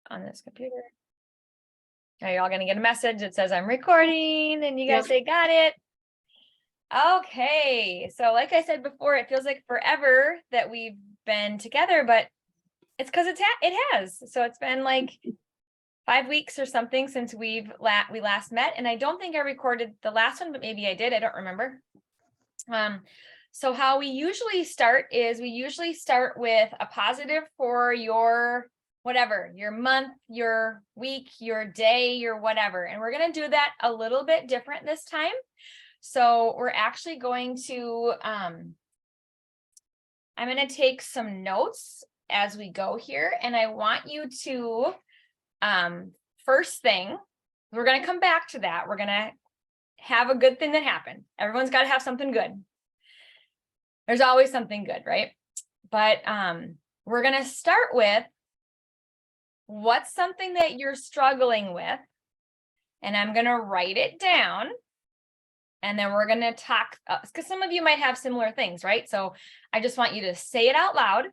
on this computer. Now you're all going to get a message that says I'm recording and you guys say, got it. Okay. So like I said before, it feels like forever that we've been together, but it's because it has. So it's been like 5 weeks or something since we last met. And I don't think I recorded the last one, but maybe I did. I don't remember. So how we usually start is we usually start with a positive for your whatever, your month, your week, your day, your whatever. And we're going to do that a little bit different this time. So we're actually going to, I'm going to take some notes as we go here. And I want you to, first thing, we're going to come back to that. We're going to have a good thing that happened. Everyone's got to have something good. There's always something good, right? But we're going to start with what's something that you're struggling with. And I'm going to write it down. And then we're going to talk, because some of you might have similar things, right? So I just want you to say it out loud.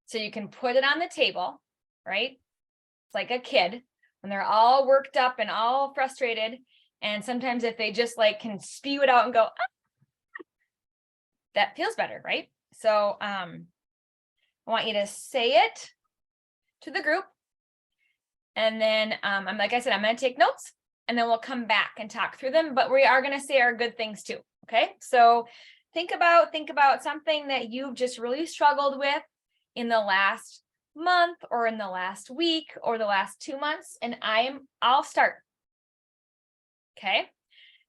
So you can put it on the table, right? It's like a kid when they're all worked up and all frustrated. And sometimes if they just like can spew it out and go, ah, that feels better, right? So I want you to say it to the group. And then I'm like I said, I'm going to take notes and then we'll come back and talk through them, but we are going to say our good things too. Okay. So think about something that you've just really struggled with in the last month or in the last week or the last 2 months. And I'll start. Okay.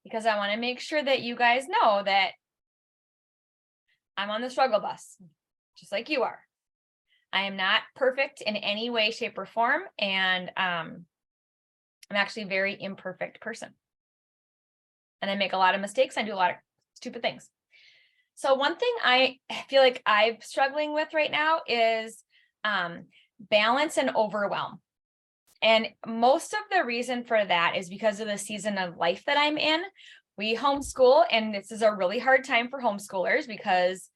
Because I want to make sure that you guys know that I'm on the struggle bus, just like you are. I am not perfect in any way, shape, or form. And I'm actually a very imperfect person. And I make a lot of mistakes. I do a lot of stupid things. So one thing I feel like I'm struggling with right now is balance and overwhelm. And most of the reason for that is because of the season of life that I'm in. We homeschool, and this is a really hard time for homeschoolers because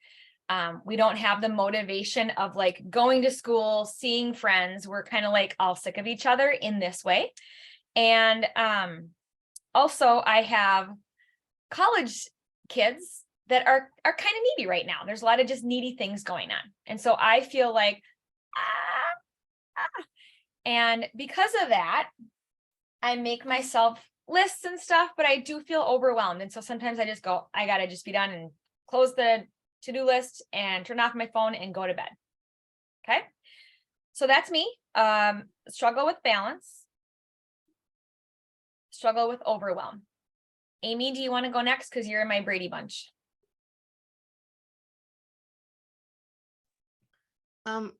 we don't have the motivation of like going to school, seeing friends. We're kind of like all sick of each other in this way. And also I have college kids that are kind of needy right now. There's a lot of just needy things going on. And so I feel like, and because of that, I make myself lists and stuff, but I do feel overwhelmed. And so sometimes I just go, I got to just be done and close the to-do list and turn off my phone and go to bed. Okay. So that's me. Struggle with balance. Struggle with overwhelm. Amy, do you want to go next? Because you're in my Brady bunch. Oh.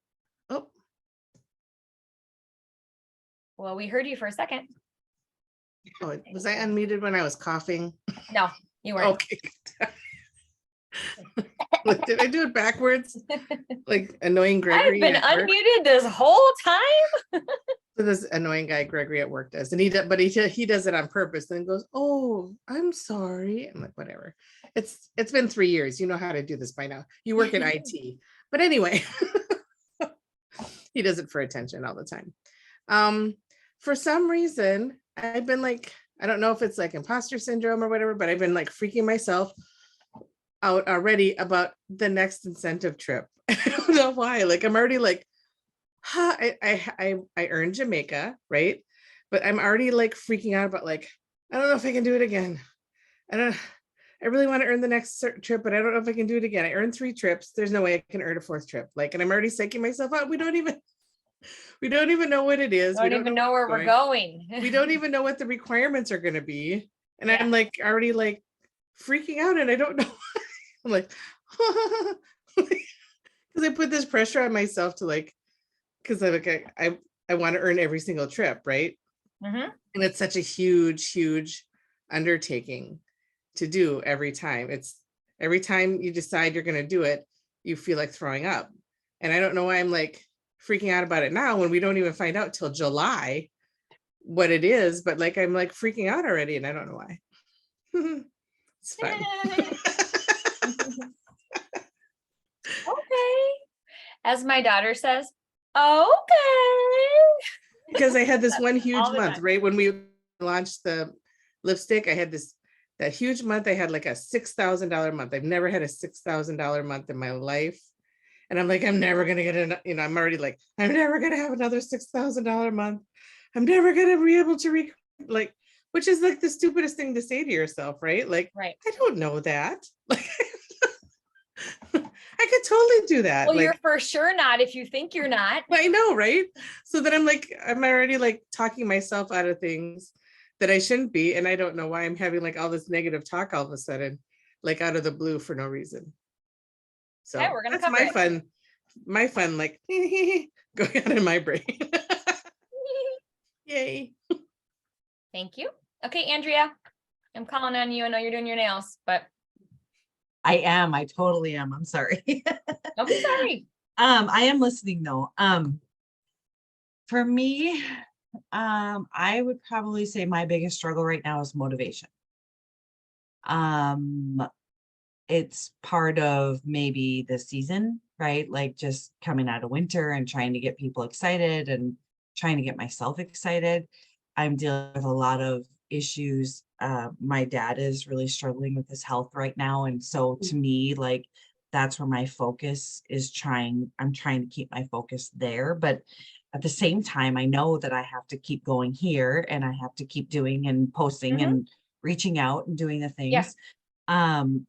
Well, we heard you for a second. Oh, was I unmuted when I was coughing? No, you weren't. Okay. Did I do it backwards? Like annoying Gregory? I've been unmuted this whole time. So this annoying guy Gregory at work does, and he does it on purpose. Then goes, "Oh, I'm sorry." I'm like, whatever. It's been 3 years. You know how to do this by now. You work in IT, but anyway, he does it for attention all the time. For some reason, I've been like, I don't know if it's like imposter syndrome or whatever, but I've been like freaking myself out already about the next incentive trip. I don't know why. Like I'm already like, I earned Jamaica, right? But I'm already like freaking out about like, I don't know if I can do it again. I really want to earn the next trip, but I don't know if I can do it again. I earned 3 trips. There's no way I can earn a 4th trip. Like, and I'm already psyching myself out. We don't even know what it is. We don't even know where we're going. We don't even know what the requirements are going to be. And Yeah. I'm like already like freaking out and I don't know. I'm like, because I put this pressure on myself to like, because I'm like, I want to earn every single trip, right? Mm-hmm. And it's such a huge undertaking to do every time. It's every time you decide you're going to do it, you feel like throwing up. And I don't know why I'm like freaking out about it now when we don't even find out till July what it is, but like I'm like freaking out already and I don't know why. It's fine. Okay. As my daughter says, okay. because I had this one huge All the month, time. right? When we launched the lipstick, I had that huge month. I had like a $6,000 month. I've never had a $6,000 month in my life. And I'm like, I'm never gonna get an, I'm already like, I'm never gonna have another $6,000 month. I'm never gonna be able to like, which is like the stupidest thing to say to yourself, right? Like, Right. I don't know that. Like, I could totally do that. Well, Like, you're for sure not if you think you're not. I know, right? So then I'm like, I'm already like talking myself out of things that I shouldn't be. And I don't know why I'm having like all this negative talk all of a sudden, like out of the blue for no reason. Okay, So we're gonna that's cover it. my fun, like going on in my brain. Yay. Thank you. Okay, Andrea, I'm calling on you. I know you're doing your nails, but I am. I totally am. I'm sorry. don't be sorry. I am listening though. For me, I would probably say my biggest struggle right now is motivation. It's part of maybe the season, right? Like just coming out of winter and trying to get people excited and trying to get myself excited. I'm dealing with a lot of issues. My dad is really struggling with his health right now. And so to me, like that's where my focus is I'm trying to keep my focus there. But at the same time, I know that I have to keep going here and I have to keep doing and posting and reaching out and doing the Yeah. things.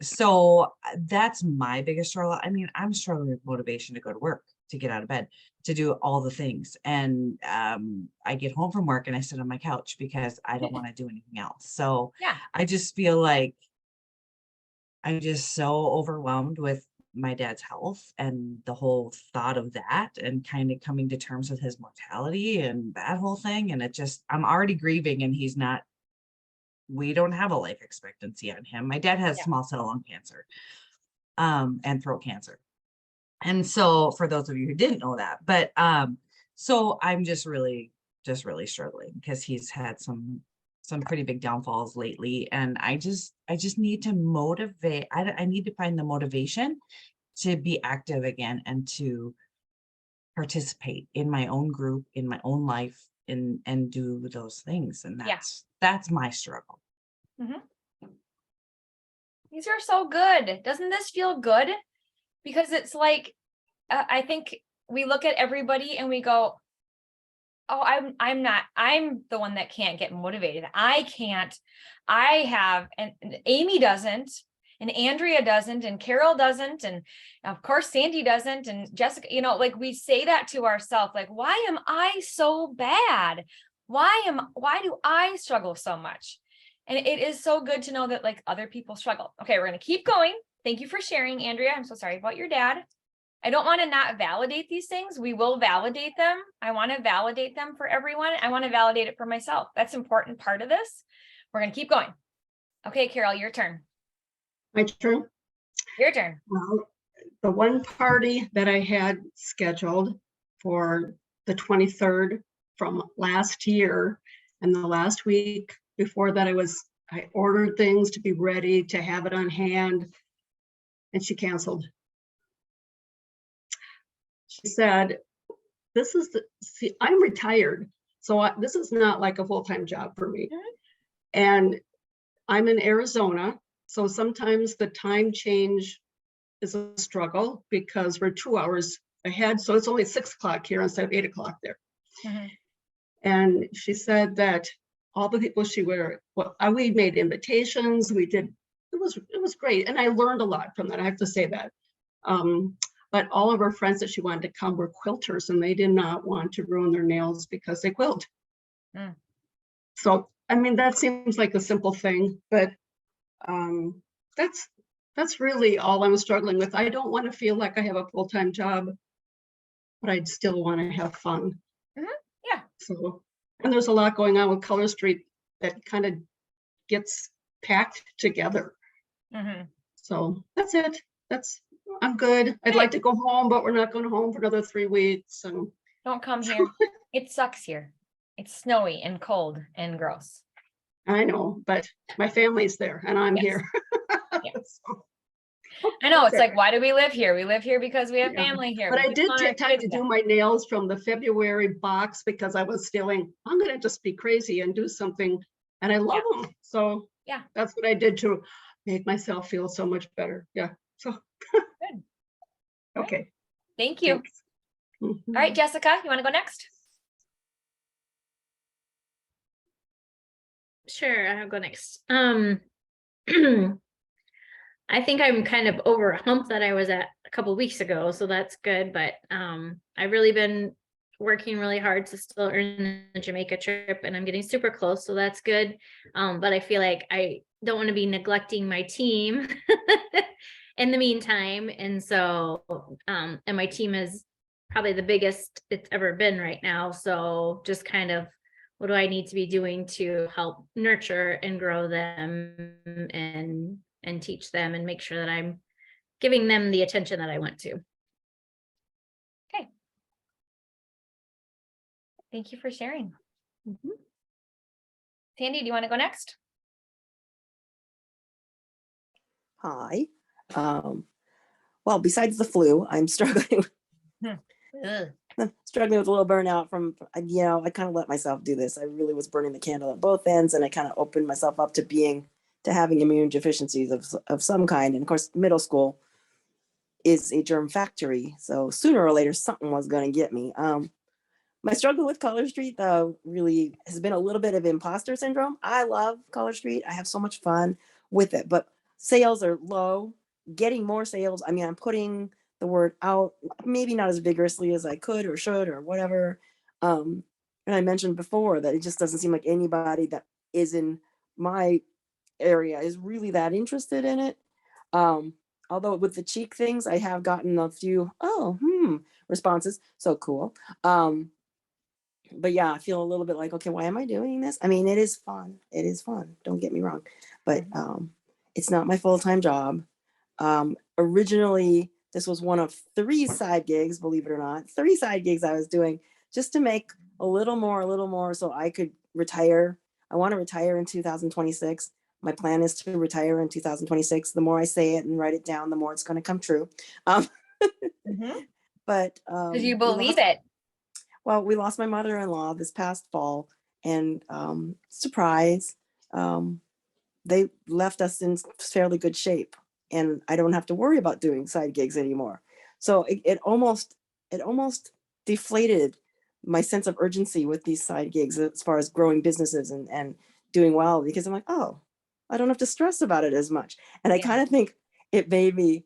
So that's my biggest struggle. I mean, I'm struggling with motivation to go to work, to get out of bed, to do all the things. And I get home from work and I sit on my couch because I don't want to do anything else. So Yeah. I just feel like I'm just so overwhelmed with my dad's health and the whole thought of that and kind of coming to terms with his mortality and that whole thing. And I'm already grieving and we don't have a life expectancy on him. My dad has Yeah. small cell lung cancer, and throat cancer. And so for those of you who didn't know that, but, so I'm just really struggling because he's had some pretty big downfalls lately. And I just need to motivate. I need to find the motivation to be active again and to participate in my own group, in my own life, and do those things. And that's my struggle. These are so good. Doesn't this feel good? Because it's like, I think we look at everybody and we go, oh, I'm the one that can't get motivated. I have, and Amy doesn't, and Andrea doesn't, and Carol doesn't, and of course Sandy doesn't, and Jessica, like we say that to ourselves, like, why am I so bad? Why do I struggle so much? And it is so good to know that like other people struggle. Okay, we're going to keep going. Thank you for sharing, Andrea. I'm so sorry about your dad. I don't want to not validate these things. We will validate them. I want to validate them for everyone. I want to validate it for myself. That's an important part of this. We're going to keep going. Okay, Carol, your turn. My turn. Your turn. Well, the one party that I had scheduled for the 23rd from last year, and the last week before that, I ordered things to be ready to have it on hand, and she canceled. She said, I'm retired, so this is not like a full-time job for me. And I'm in Arizona, so sometimes the time change is a struggle because we're 2 hours ahead. So it's only 6 o'clock here instead of 8 o'clock there. And she said that all the people we made invitations, it was great. And I learned a lot from that, I have to say that. But all of her friends that she wanted to come were quilters and they did not want to ruin their nails because they quilt. So, I mean, that seems like a simple thing, but that's really all I'm struggling with. I don't want to feel like I have a full-time job, but I'd still want to have fun. Yeah. So, and there's a lot going on with Color Street that kind of gets packed together. So that's it. I'm good. I'd like to go home, but we're not going home for another 3 weeks. And don't come here. It sucks here. It's snowy and cold and gross. I know, but my family's there and I'm here. Yeah. So. I know, it's Okay. like, why do we live here? We live here because we have Yeah. family here. But We I just did want our take time kids to do my nails from the February box because I was feeling, I'm gonna just be crazy and do something. And I love them. So Yeah. that's what I did to make myself feel so much better. Yeah. So, Good. okay. Thank you. Thanks. All right, Jessica, you want to go next? Sure, I'll go next. I think I'm kind of over a hump that I was at a couple weeks ago, so that's good. But I've really been working really hard to still earn the Jamaica trip, and I'm getting super close, so that's good. But I feel like I don't want to be neglecting my team in the meantime, and so and my team is probably the biggest it's ever been right now. So just kind of what do I need to be doing to help nurture and grow them and teach them and make sure that I'm giving them the attention that I want to. Okay. Thank you for sharing. Sandy, do you want to go next? Hi. Well, besides the flu, I'm struggling struggling with a little burnout from, I kind of let myself do this. I really was burning the candle at both ends, and I kind of opened myself up to having immune deficiencies of some kind. And of course, middle school is a germ factory. So sooner or later, something was going to get me. My struggle with Color Street, though, really has been a little bit of imposter syndrome. I love Color Street. I have so much fun with it, but sales are low. Getting more sales, I mean, I'm putting the word out, maybe not as vigorously as I could or should or whatever. And I mentioned before that it just doesn't seem like anybody that is in my area is really that interested in it. Although with the cheek things, I have gotten a few, responses. So cool. But yeah, I feel a little bit like, okay, why am I doing this? I mean, it is fun. It is fun. Don't get me wrong, but it's not my full-time job. Originally, this was one of 3 side gigs, believe it or not, 3 side gigs I was doing just to make a little more so I could retire. I want to retire in 2026. My plan is to retire in 2026. The more I say it and write it down, the more it's going to come true. But Because you believe it. well, we lost my mother-in-law this past fall, and surprise, they left us in fairly good shape, and I don't have to worry about doing side gigs anymore. So it almost deflated my sense of urgency with these side gigs as far as growing businesses and doing well, because I'm like, oh, I don't have to stress about it as much. And I kind of think it made me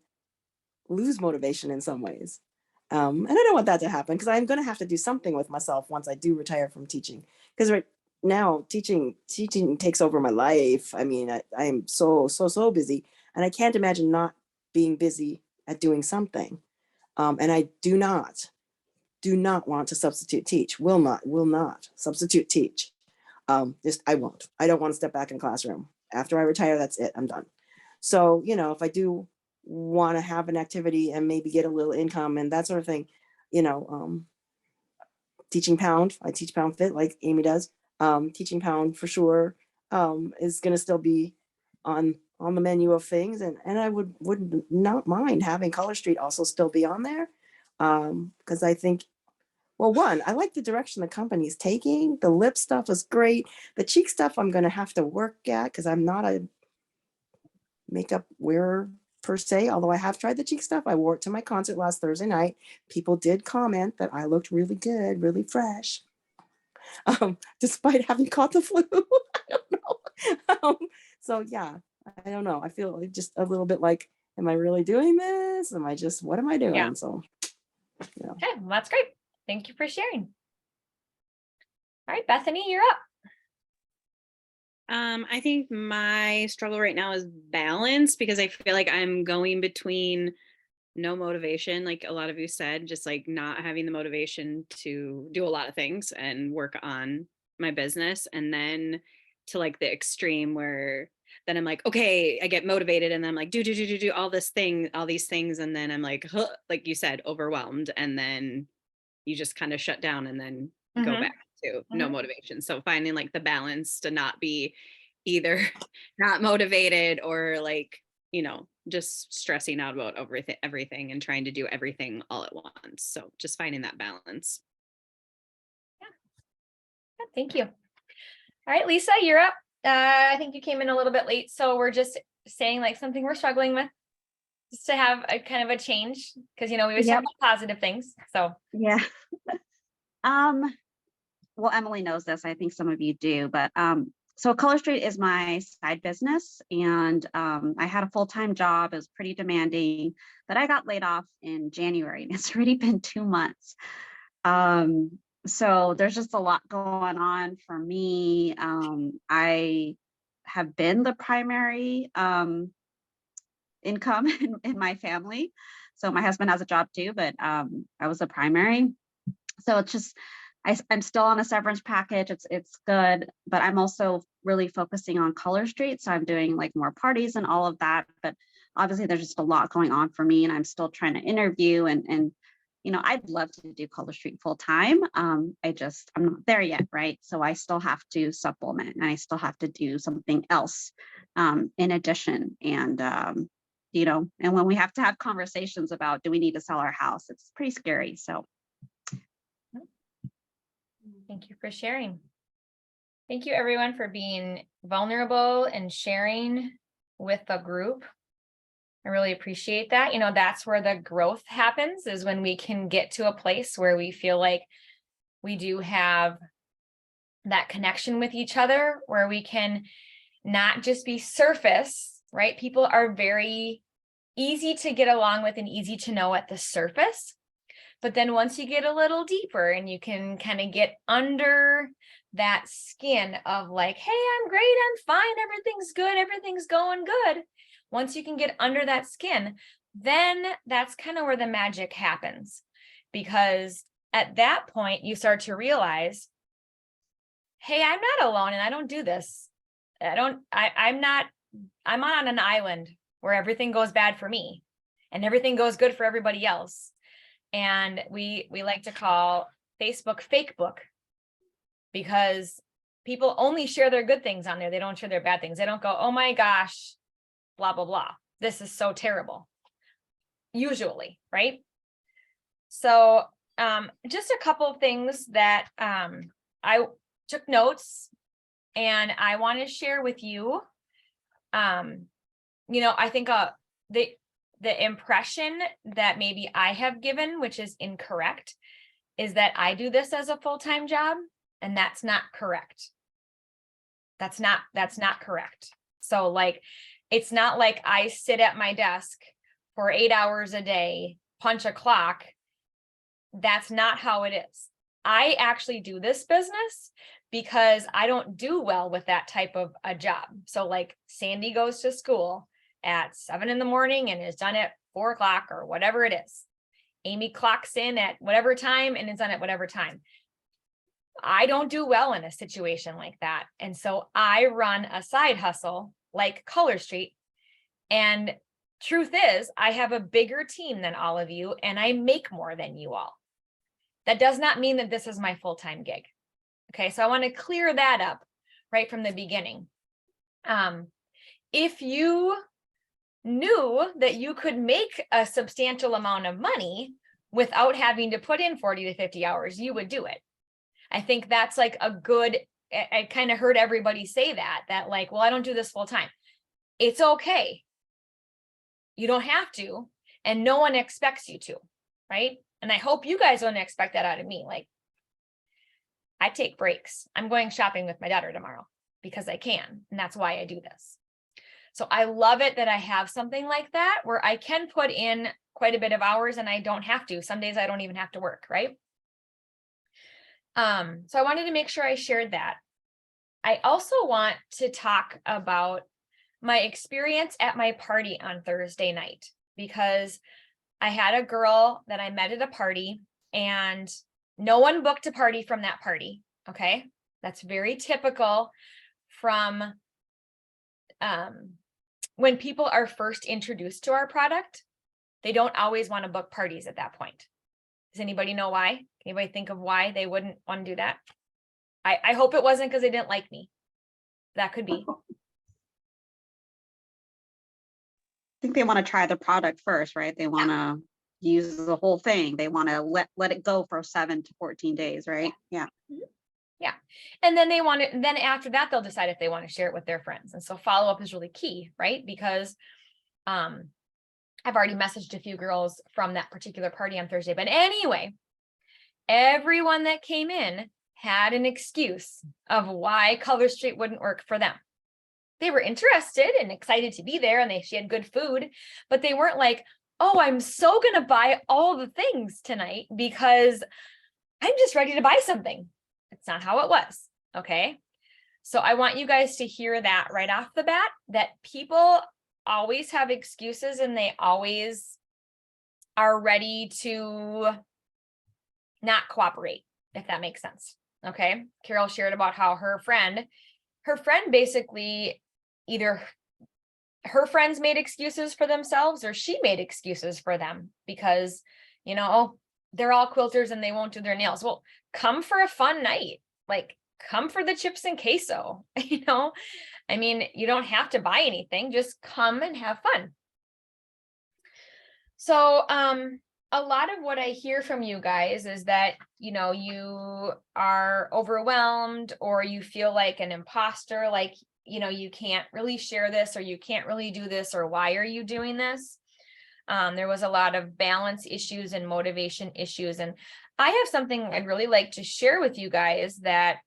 lose motivation in some ways. And I don't want that to happen, because I'm going to have to do something with myself once I do retire from teaching. Because right now, teaching takes over my life. I mean, I am so busy, and I can't imagine not being busy at doing something. And I do not want to substitute teach. Will not substitute teach. I won't. I don't want to step back in a classroom. After I retire, that's it. I'm done. So, if I do want to have an activity and maybe get a little income and that sort of thing, teaching Pound, I teach Pound Fit like Amy does. Teaching Pound for sure is going to still be on the menu of things, and I would not mind having Color Street also still be on there, because I think, well, one, I like the direction the company's taking. The lip stuff is great. The cheek stuff I'm going to have to work at, because I'm not a makeup wearer per se, although I have tried the cheek stuff. I wore it to my concert last Thursday night. People did comment that I looked really good, really fresh, despite having caught the flu. I don't know. So yeah, I don't know. I feel like just a little bit like, am I really doing this? What am I doing? Yeah. So, Okay, well, that's great. Thank you for sharing. All right, Bethany, you're up. I think my struggle right now is balance, because I feel like I'm going between no motivation, like a lot of you said, just like not having the motivation to do a lot of things and work on my business, and then to like the extreme where then I'm like, okay, I get motivated and then I'm like, do all these things. And then I'm like, huh, like you said, overwhelmed. And then you just kind of shut down and then go back to no motivation. So finding like the balance to not be either not motivated or like, just stressing out about everything and trying to do everything all at once. So just finding that balance. Yeah, thank you. All right, Lisa, you're up. I think you came in a little bit late, so we're just saying like something we're struggling with, just to have a kind of a change, because we always talk Yep. about positive things. So Yeah. Well, Emily knows this. I think some of you do, but so Color Street is my side business, and I had a full-time job. It was pretty demanding, but I got laid off in January, and it's already been 2 months. So there's just a lot going on for me. I have been the primary income in my family. So my husband has a job too, but I was the primary. So it's just, I'm still on a severance package. It's good, but I'm also really focusing on Color Street. So I'm doing like more parties and all of that. But obviously there's just a lot going on for me, and I'm still trying to interview and I'd love to do Color Street full time. I'm not there yet, right? So I still have to supplement, and I still have to do something else in addition. And and when we have to have conversations about, do we need to sell our house? It's pretty scary. So thank you for sharing. Thank you everyone for being vulnerable and sharing with the group. I really appreciate that. That's where the growth happens, is when we can get to a place where we feel like we do have that connection with each other, where we can not just be surface, right? People are very easy to get along with and easy to know at the surface. But then once you get a little deeper and you can kind of get under that skin of like, hey, I'm great, I'm fine, everything's good, everything's going good. Once you can get under that skin, then that's kind of where the magic happens. Because at that point, you start to realize, hey, I'm not alone and I don't do this. I'm on an island where everything goes bad for me and everything goes good for everybody else. And we like to call Facebook fake book, because people only share their good things on there. They don't share their bad things. They don't go, oh my gosh, blah, blah, blah. This is so terrible. Usually, right? So just a couple of things that I took notes and I want to share with you. I think the impression that maybe I have given, which is incorrect, is that I do this as a full-time job, and that's not correct. That's not correct. So like, it's not like I sit at my desk for 8 hours a day, punch a clock. That's not how it is. I actually do this business because I don't do well with that type of a job. So like Sandy goes to school at 7 a.m. and is done at 4 o'clock or whatever it is. Amy clocks in at whatever time and is done at whatever time. I don't do well in a situation like that. And so I run a side hustle like Color Street. And truth is, I have a bigger team than all of you, and I make more than you all. That does not mean that this is my full-time gig. Okay, so I want to clear that up right from the beginning. If you knew that you could make a substantial amount of money without having to put in 40 to 50 hours, you would do it. I think that's like a good, I kind of heard everybody say that like, well, I don't do this full time. It's okay. You don't have to, and no one expects you to, right? And I hope you guys don't expect that out of me. Like, I take breaks. I'm going shopping with my daughter tomorrow because I can, and that's why I do this. So I love it that I have something like that where I can put in quite a bit of hours and I don't have to. Some days I don't even have to work, right? So I wanted to make sure I shared that. I also want to talk about my experience at my party on Thursday night, because I had a girl that I met at a party and no one booked a party from that party. Okay. That's very typical from when people are first introduced to our product. They don't always want to book parties at that point. Does anybody know why? Anybody think of why they wouldn't want to do that? I hope it wasn't because they didn't like me. That could be. think they want to try the product first, right? They want to use the whole thing. They want to let it go for 7 to 14 days, right? Yeah. Yeah. And then they want it, then after that, they'll decide if they want to share it with their friends. And so follow-up is really key, right? Because I've already messaged a few girls from that particular party on Thursday. But anyway, everyone that came in had an excuse of why Color Street wouldn't work for them. They were interested and excited to be there, and she had good food, but they weren't like, oh, I'm so going to buy all the things tonight because I'm just ready to buy something. It's not how it was. Okay. So I want you guys to hear that right off the bat, that people always have excuses and they always are ready to not cooperate, if that makes sense. Okay. Carol shared about how her friend basically either her friends made excuses for themselves or she made excuses for them because, you know, oh, they're all quilters and they won't do their nails. Well, come for a fun night. Like, come for the chips and queso, you know? I mean, you don't have to buy anything, just come and have fun. So, a lot of what I hear from you guys is that, you know, you are overwhelmed or you feel like an imposter, like, you know, you can't really share this or you can't really do this, or why are you doing this? There was a lot of balance issues and motivation issues. And I have something I'd really like to share with you guys that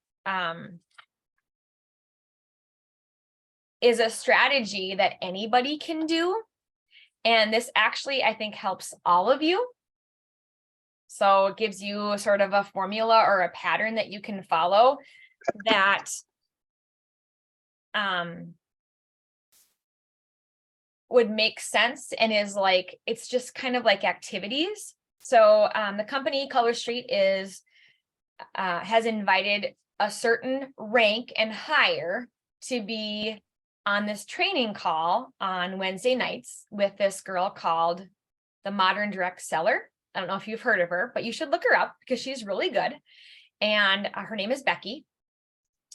is a strategy that anybody can do. And this actually, I think, helps all of you. So it gives you sort of a formula or a pattern that you can follow that would make sense and is like, it's just kind of like activities. So the company Color Street has invited a certain rank and higher to be on this training call on Wednesday nights with this girl called the Modern Direct Seller. I don't know if you've heard of her, but you should look her up because she's really good. And her name is Becky.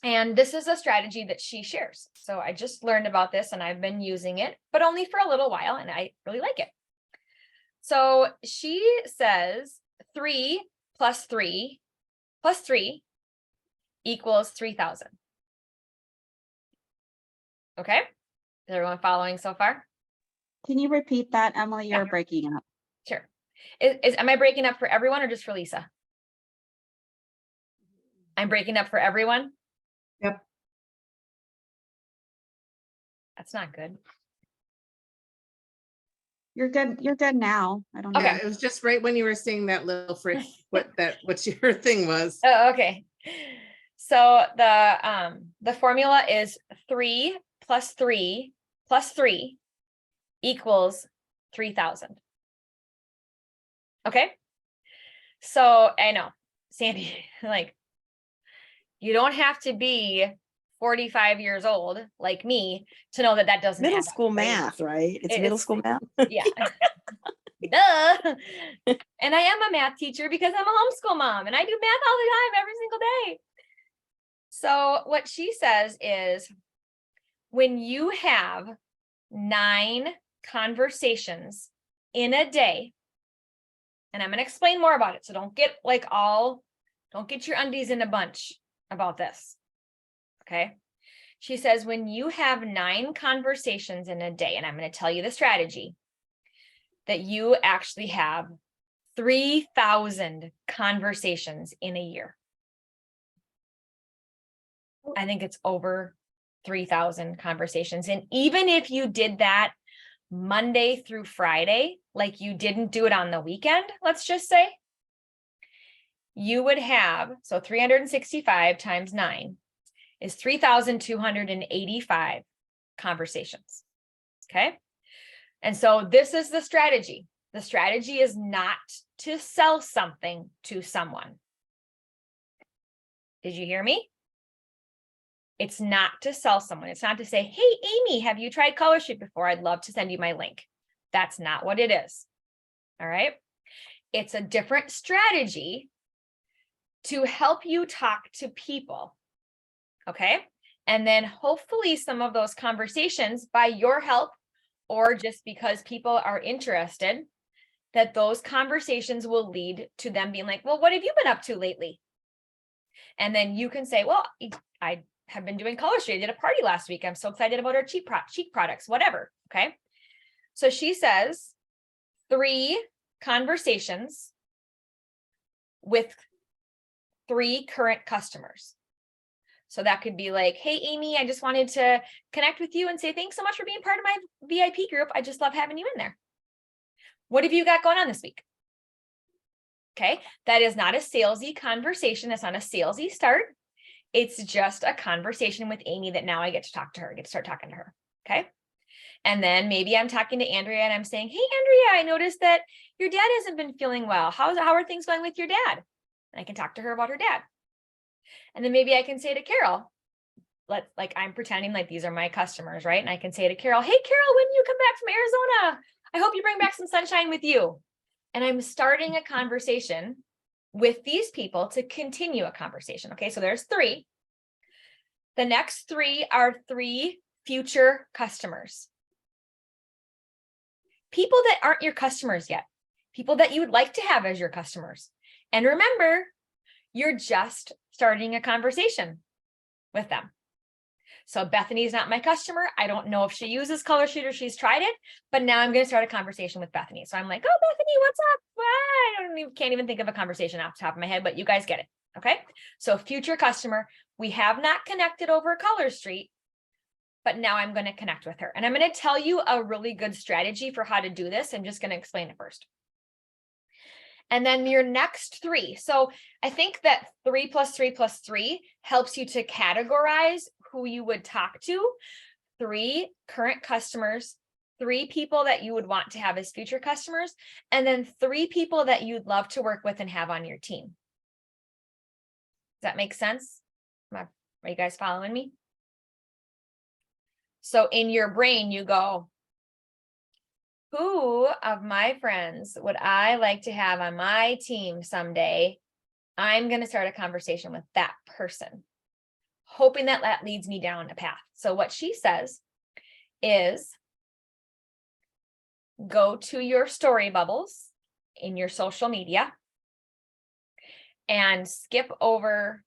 And this is a strategy that she shares. So I just learned about this and I've been using it, but only for a little while, and I really like it. So she says 3 plus 3 plus 3 equals 3,000. Okay. Is everyone following so far? Can you repeat that, Emily? You're breaking up. Sure. Am I breaking up for everyone or just for Lisa? I'm breaking up for everyone? Yep. That's not good. You're good. You're good now. I don't know. Yeah, it was just right when you were saying that little freak, what your thing was. Oh, okay. So the formula is 3 plus 3 plus 3 equals 3,000. Okay. So I know, Sandy, like, you don't have to be 45 years old like me to know that that doesn't Middle add up, school right? math, right? It's middle It's- school math. Yeah. Duh. And I am a math teacher because I'm a homeschool mom and I do math all the time, every single day. So what she says is when you have 9 conversations in a day, and I'm going to explain more about it. So don't get your undies in a bunch about this. Okay. She says, when you have 9 conversations in a day, and I'm going to tell you the strategy, that you actually have 3,000 conversations in a year. I think it's over 3,000 conversations. And even if you did that Monday through Friday, like you didn't do it on the weekend, let's just say, you would have, so 365 times 9 is 3,285 conversations. Okay. And so this is the strategy. The strategy is not to sell something to someone. Did you hear me? It's not to sell someone. It's not to say, hey, Amy, have you tried Color Street before? I'd love to send you my link. That's not what it is. All right. It's a different strategy to help you talk to people. Okay. And then hopefully some of those conversations, by your help or just because people are interested, that those conversations will lead to them being like, well, what have you been up to lately? And then you can say, well, I have been doing Color Street. I did a party last week. I'm so excited about our cheek products, whatever. Okay. So she says 3 conversations with 3 current customers. So that could be like, hey, Amy, I just wanted to connect with you and say, thanks so much for being part of my VIP group. I just love having you in there. What have you got going on this week? Okay. That is not a salesy conversation. That's not a salesy start. It's just a conversation with Amy that now I get to talk to her, get to start talking to her. Okay. And then maybe I'm talking to Andrea and I'm saying, hey, Andrea, I noticed that your dad hasn't been feeling well. How are things going with your dad? And I can talk to her about her dad. And then maybe I can say to Carol, I'm pretending like these are my customers, right? And I can say to Carol, hey, Carol, when you come back from Arizona, I hope you bring back some sunshine with you. And I'm starting a conversation with these people to continue a conversation. Okay, so there's 3. The next 3 are 3 future customers. People that aren't your customers yet, people that you would like to have as your customers. And remember, you're just starting a conversation with them. So Bethany's not my customer. I don't know if she uses Color Street or she's tried it, but now I'm going to start a conversation with Bethany. So I'm like, oh, Bethany, what's up? Well, can't even think of a conversation off the top of my head, but you guys get it. Okay. So future customer, we have not connected over Color Street, but now I'm going to connect with her. And I'm going to tell you a really good strategy for how to do this. I'm just going to explain it first. And then your next 3. So I think that 3 plus 3 plus 3 helps you to categorize who you would talk to. 3 current customers, 3 people that you would want to have as future customers, and then 3 people that you'd love to work with and have on your team. Does that make sense? Are you guys following me? So in your brain, you go, who of my friends would I like to have on my team someday? I'm going to start a conversation with that person, hoping that that leads me down a path. So what she says is go to your story bubbles in your social media and skip over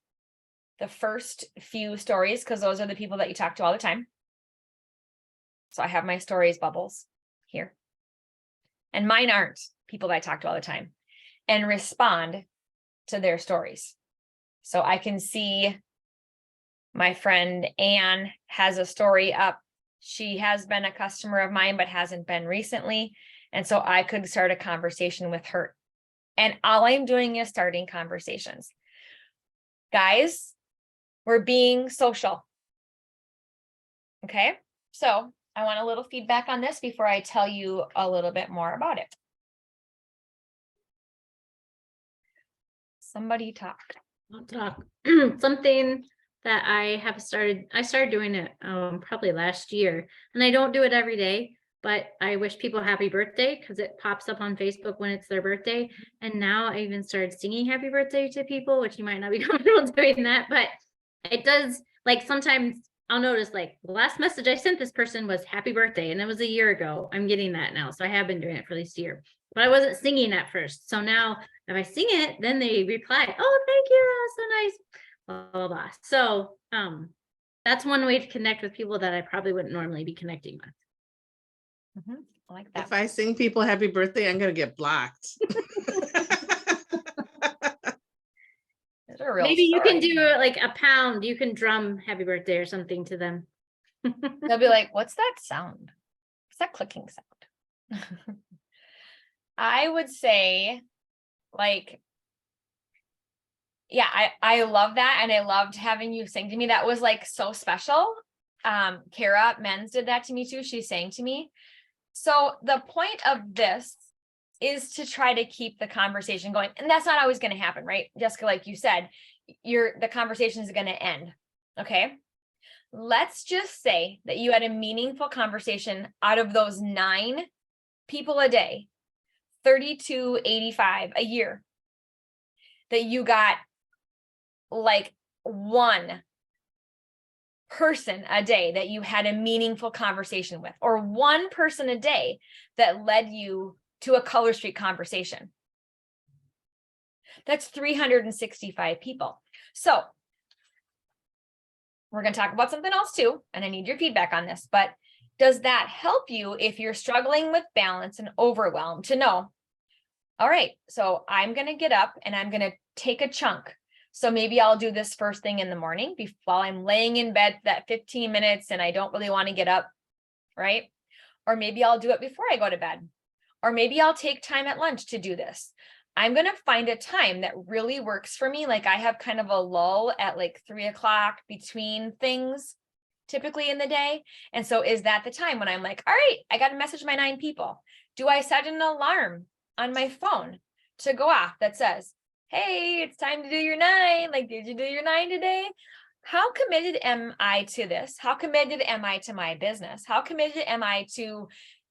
the first few stories because those are the people that you talk to all the time. So I have my stories bubbles here. And mine aren't people that I talk to all the time, and respond to their stories. So I can see my friend Anne has a story up. She has been a customer of mine, but hasn't been recently. And so I could start a conversation with her. And all I'm doing is starting conversations. Guys, we're being social. Okay, so I want a little feedback on this before I tell you a little bit more about it. Somebody talk. I'll talk. Something that I started doing it probably last year, and I don't do it every day, but I wish people happy birthday because it pops up on Facebook when it's their birthday. And now I even started singing happy birthday to people, which you might not be comfortable doing that, but it does. Like sometimes I'll notice like the last message I sent this person was happy birthday, and it was a year ago. I'm getting that now. So I have been doing it for at least a year, but I wasn't singing at first. So now if I sing it, then they reply, oh, thank you. That was so nice. Blah, blah, blah. So that's one way to connect with people that I probably wouldn't normally be connecting with. I like that. If I sing people happy birthday, I'm going to get blocked. Those are real Maybe you can stories. do like a pound. You can drum happy birthday or something to them. They'll be like, what's that sound? What's that clicking sound? I would say, like, yeah, I love that. And I loved having you sing to me. That was like so special. Kara Menz did that to me too. She sang to me. So the point of this is to try to keep the conversation going. And that's not always going to happen, right? Jessica, like you said, the conversation is going to end. Okay. Let's just say that you had a meaningful conversation out of those 9 people a day, 3285 a year, that you got like 1 person a day that you had a meaningful conversation with, or one person a day that led you to a Color Street conversation. That's 365 people. So we're going to talk about something else too, and I need your feedback on this, but does that help you if you're struggling with balance and overwhelm to know, all right, so I'm going to get up and I'm going to take a chunk. So maybe I'll do this first thing in the morning while I'm laying in bed that 15 minutes and I don't really want to get up, right? Or maybe I'll do it before I go to bed. Or maybe I'll take time at lunch to do this. I'm going to find a time that really works for me. Like I have kind of a lull at like 3 o'clock between things typically in the day. And so is that the time when I'm like, all right, I got to message my 9 people. Do I set an alarm on my phone to go off that says, hey, it's time to do your 9. Like, did you do your 9 today? How committed am I to this? How committed am I to my business? How committed am I to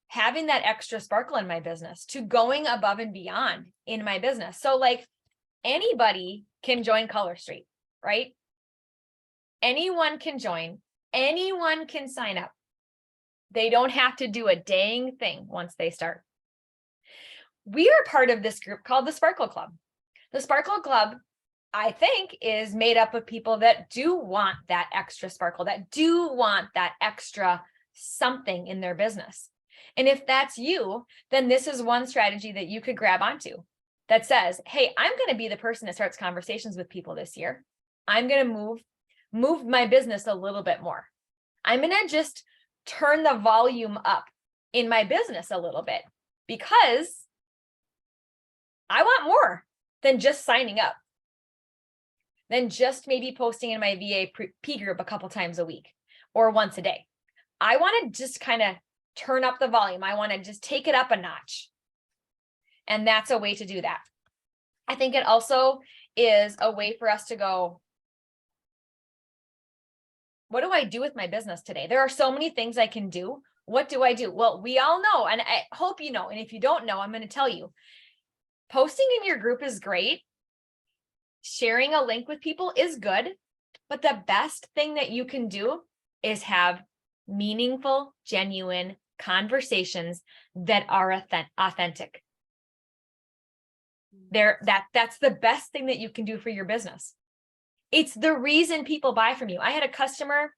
having that extra sparkle in my business, to going above and beyond in my business? So like anybody can join Color Street, right? Anyone can join, anyone can sign up. They don't have to do a dang thing once they start. We are part of this group called the Sparkle Club. The Sparkle Club, I think, is made up of people that do want that extra sparkle, that do want that extra something in their business. And if that's you, then this is one strategy that you could grab onto that says, hey, I'm going to be the person that starts conversations with people this year. I'm going to move my business a little bit more. I'm going to just turn the volume up in my business a little bit because I want more than just signing up, than just maybe posting in my VAP group a couple times a week or once a day. I want to just kind of turn up the volume. I want to just take it up a notch. And that's a way to do that. I think it also is a way for us to go, what do I do with my business today? There are so many things I can do. What do I do? Well, we all know, and I hope you know, and if you don't know, I'm going to tell you. Posting in your group is great. Sharing a link with people is good, but the best thing that you can do is have meaningful, genuine conversations that are authentic. That's the best thing that you can do for your business. It's the reason people buy from you. I had a customer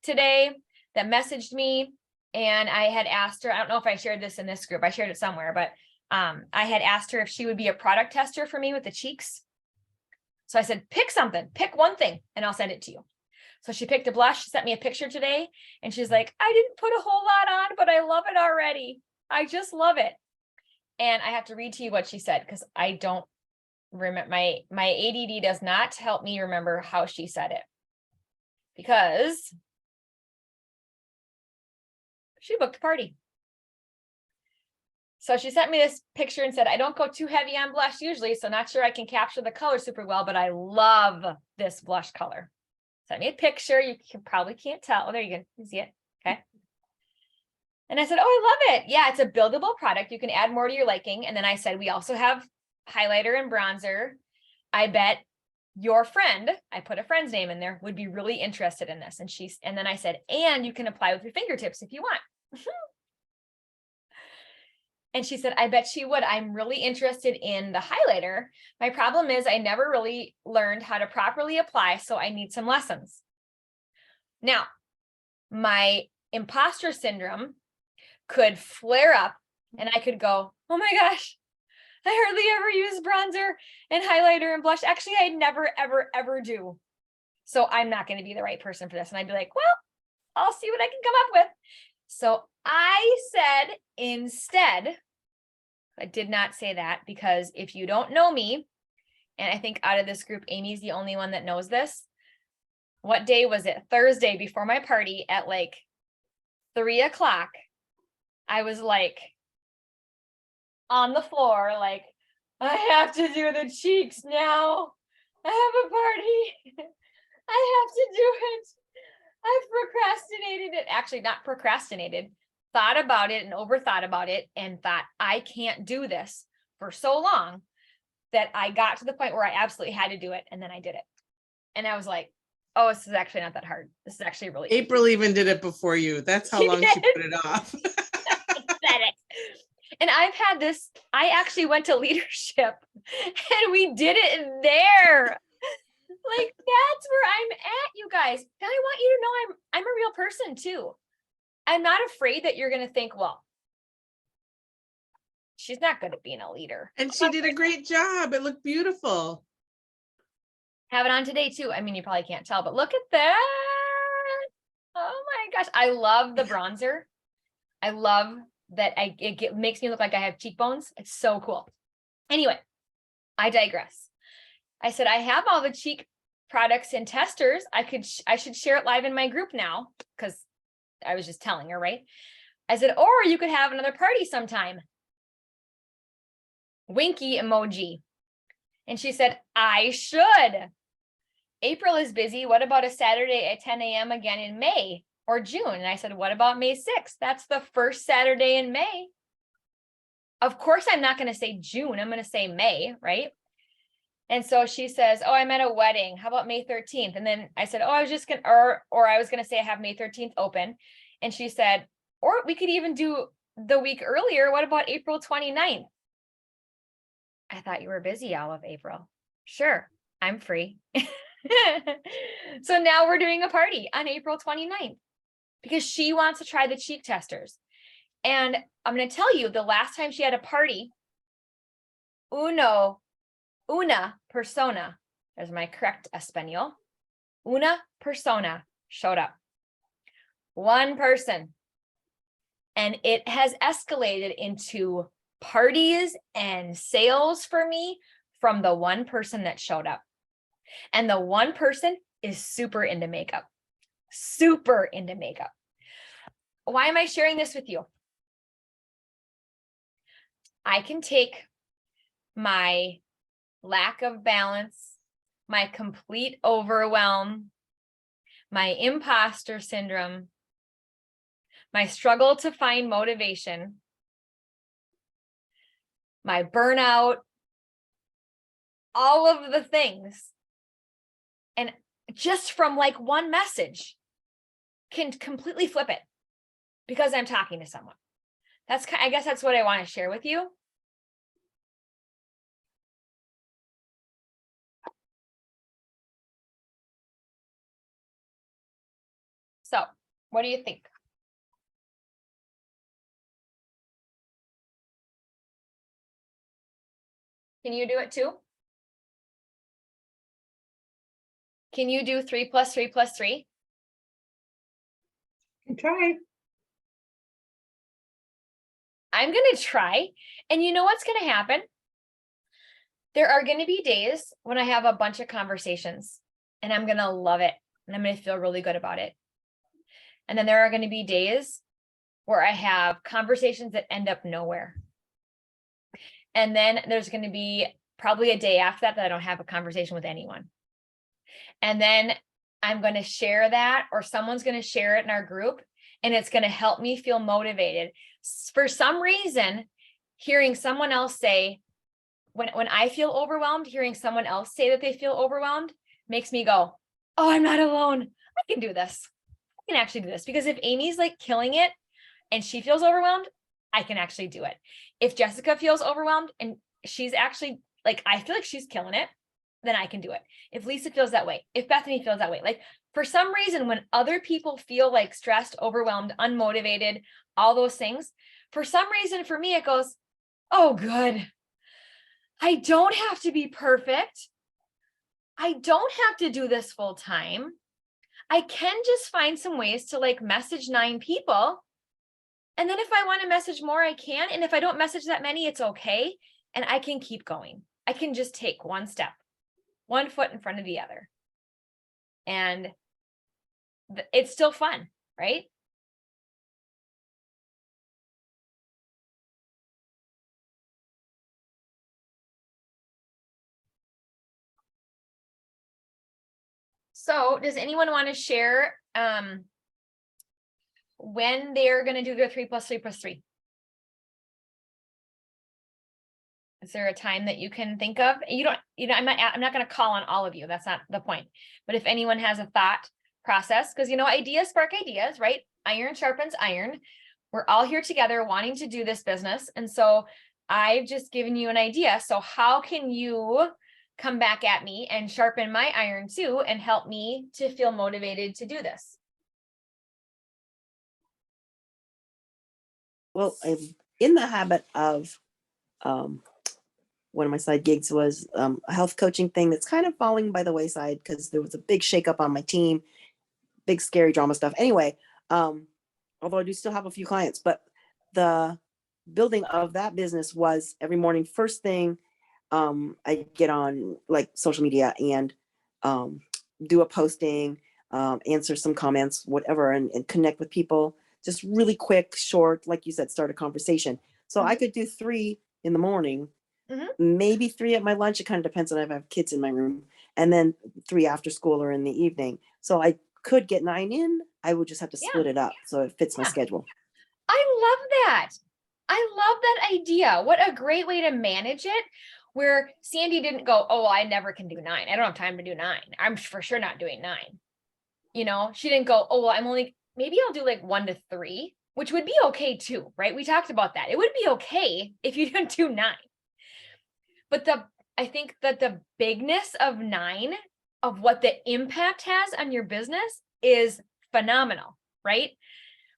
today that messaged me and I had asked her, I don't know if I shared this in this group, I shared it somewhere, but I had asked her if she would be a product tester for me with the cheeks. So I said, pick something, pick one thing and I'll send it to you. So she picked a blush, she sent me a picture today and she's like, I didn't put a whole lot on, but I love it already. I just love it. And I have to read to you what she said because I don't remember, my ADD does not help me remember how she said it because she booked a party. So she sent me this picture and said, I don't go too heavy on blush usually, so not sure I can capture the color super well, but I love this blush color. Sent me a picture. You probably can't tell. Oh, there you go. You see it. Okay. And I said, oh, I love it. Yeah, it's a buildable product. You can add more to your liking. And then I said, we also have highlighter and bronzer. I bet your friend, I put a friend's name in there, would be really interested in this. And then I said, and you can apply with your fingertips if you want. And she said, I bet she would. I'm really interested in the highlighter. My problem is I never really learned how to properly apply, so I need some lessons. Now, my imposter syndrome could flare up and I could go, oh my gosh, I hardly ever use bronzer and highlighter and blush. Actually, I never, ever, ever do. So I'm not going to be the right person for this. And I'd be like, well, I'll see what I can come up with. So I said instead, I did not say that because if you don't know me, and I think out of this group, Amy's the only one that knows this. What day was it? Thursday before my party at like 3 o'clock. I was like on the floor, like, I have to do the cheeks now. I have a party. I have to do it. I've procrastinated it. Actually, not procrastinated. Thought about it and overthought about it and thought, I can't do this for so long that I got to the point where I absolutely had to do it. And then I did it. And I was like, oh, this is actually not that hard. This is actually really easy." April even did it before you. That's how She long she did. put it off. Pathetic. And I've had this, I actually went to leadership and we did it there. Like that's where I'm at, you guys. And I want you to know I'm a real person too. I'm not afraid that you're gonna think, well, she's not good at being a leader. And she did a great job. It looked beautiful. Have it on today too. I mean, you probably can't tell, but look at that. Oh my gosh. I love the bronzer. I love that it makes me look like I have cheekbones. It's so cool. Anyway, I digress. I said, I have all the cheek products and testers. I should share it live in my group now because I was just telling her, right? I said, or you could have another party sometime. Winky emoji. And she said, I should. April is busy. What about a Saturday at 10 a.m. again in May or June? And I said, what about May 6th? That's the first Saturday in May. Of course, I'm not going to say June. I'm going to say May, right? And so she says, oh, I'm at a wedding. How about May 13th? And then I said, oh, I was just going to, or I was going to say I have May 13th open. And she said, or we could even do the week earlier. What about April 29th? I thought you were busy all of April. Sure, I'm free. So now we're doing a party on April 29th because she wants to try the cheek testers. And I'm going to tell you, the last time she had a party, una persona, there's my correct Espanol, una persona showed up. One person. And it has escalated into parties and sales for me from the one person that showed up. And the one person is super into makeup. Super into makeup. Why am I sharing this with you? I can take my lack of balance, my complete overwhelm, my imposter syndrome, my struggle to find motivation, my burnout, all of the things. And just from like one message can completely flip it because I'm talking to someone. I guess that's what I want to share with you. So, what do you think? Can you do it too? Can you do 3 + 3 + 3? Try. I'm going to try. And you know what's going to happen? There are going to be days when I have a bunch of conversations and I'm going to love it. And I'm going to feel really good about it. And then there are going to be days where I have conversations that end up nowhere. And then there's going to be probably a day after that I don't have a conversation with anyone. And then I'm going to share that, or someone's going to share it in our group, and it's going to help me feel motivated. For some reason, hearing someone else say, when I feel overwhelmed, hearing someone else say that they feel overwhelmed makes me go, oh, I'm not alone. I can do this. I can actually do this. Because if Amy's like killing it and she feels overwhelmed, I can actually do it. If Jessica feels overwhelmed and she's actually like, I feel like she's killing it, then I can do it. If Lisa feels that way, if Bethany feels that way, like for some reason, when other people feel like stressed, overwhelmed, unmotivated, all those things, for some reason for me, it goes, oh, good. I don't have to be perfect. I don't have to do this full time. I can just find some ways to like message 9 people. And then if I want to message more, I can. And if I don't message that many, it's okay. And I can keep going. I can just take one step, one foot in front of the other. And it's still fun, right? So does anyone want to share when they're going to do their 3 + 3 + 3? Is there a time that you can think of? You don't, I'm not going to call on all of you. That's not the point. But if anyone has a thought process, because ideas spark ideas, right? Iron sharpens iron. We're all here together wanting to do this business. And so I've just given you an idea. So how can you come back at me and sharpen my iron too and help me to feel motivated to do this? Well, I'm in the habit of, one of my side gigs was a health coaching thing that's kind of falling by the wayside because there was a big shakeup on my team, big scary drama stuff. Anyway, although I do still have a few clients, but the building of that business was every morning, first thing, I get on like social media and do a posting, answer some comments, whatever, and connect with people. Just really quick, short, like you said, start a conversation. So I could do 3 in the morning, maybe 3 at my lunch. It kind of depends on if I have kids in my room, and then 3 after school or in the evening. So I could get 9 in. I would just have to split it up so it fits my schedule. I love that. I love that idea. What a great way to manage it, where Sandy didn't go, oh, I never can do 9. I don't have time to do 9. I'm for sure not doing 9. She didn't go, oh, well, maybe I'll do like 1 to 3, which would be okay too, right? We talked about that. It would be okay if you didn't do 9. But I think that the bigness of 9, of what the impact has on your business, is phenomenal, right?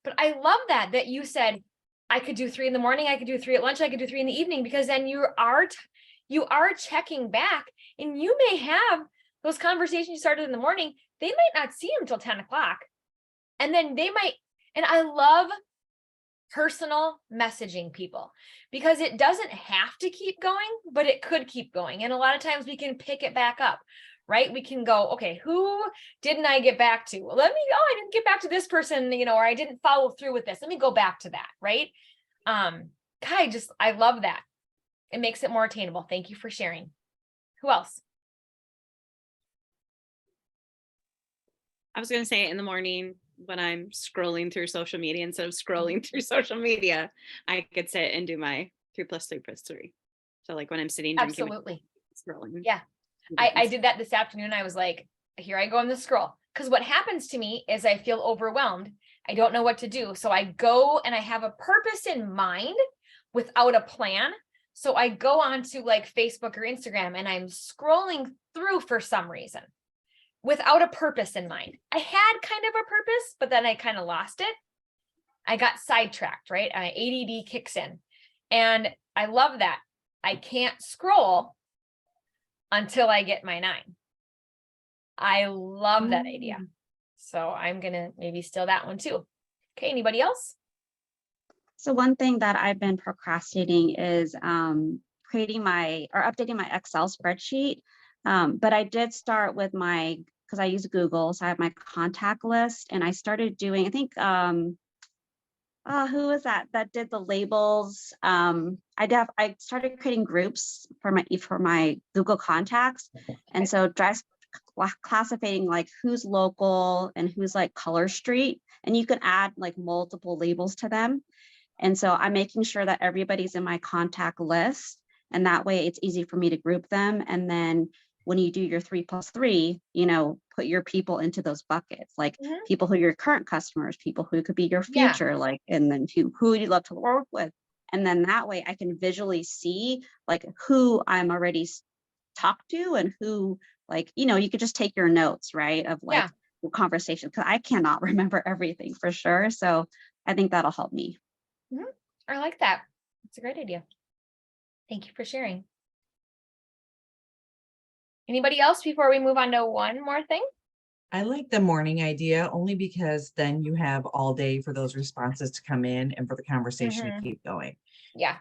But I love that you said, I could do 3 in the morning, I could do 3 at lunch, I could do 3 in the evening, because then you are checking back, and you may have those conversations you started in the morning. They might not see them till 10 o'clock. And then and I love personal messaging people, because it doesn't have to keep going, but it could keep going. And a lot of times we can pick it back up, right? We can go, okay, who didn't I get back to? Well, I didn't get back to this person, or I didn't follow through with this. Let me go back to that, right? I love that. It makes it more attainable. Thank you for sharing. Who else? I was going to say in the morning when I'm scrolling through social media, instead of scrolling through social media, I could sit and do my 3 + 3 + 3. So like when I'm sitting drinking, Absolutely. scrolling. Yeah. I did that this afternoon. I was like, here I go on the scroll. Because what happens to me is I feel overwhelmed. I don't know what to do. So I go and I have a purpose in mind without a plan. So I go on to like Facebook or Instagram, and I'm scrolling through for some reason without a purpose in mind. I had kind of a purpose, but then I kind of lost it. I got sidetracked, right? My ADD kicks in, and I love that. I can't scroll until I get my 9. I love that idea. So I'm going to maybe steal that one too. Okay. Anybody else? So one thing that I've been procrastinating is updating my Excel spreadsheet. But I did start with because I use Google, so I have my contact list, and I started doing, I think, who was that did the labels? I started creating groups for my Google contacts, and so classifying like who's local and who's like color street, and you can add like multiple labels to them. And so I'm making sure that everybody's in my contact list, and that way it's easy for me to group them. And then when you do your 3 + 3, put your people into those buckets, like people who are your current customers, people who could be your future, like, and then who you'd love to work with. And then that way I can visually see like who I'm already talked to, and who, like, you could just take your notes, right? Of like the conversation, because I cannot remember everything for sure. So I think that'll help me. I like that. It's a great idea. Thank you for sharing. Anybody else before we move on to one more thing? I like the morning idea only because then you have all day for those responses to come in and for the conversation to keep going. Yeah.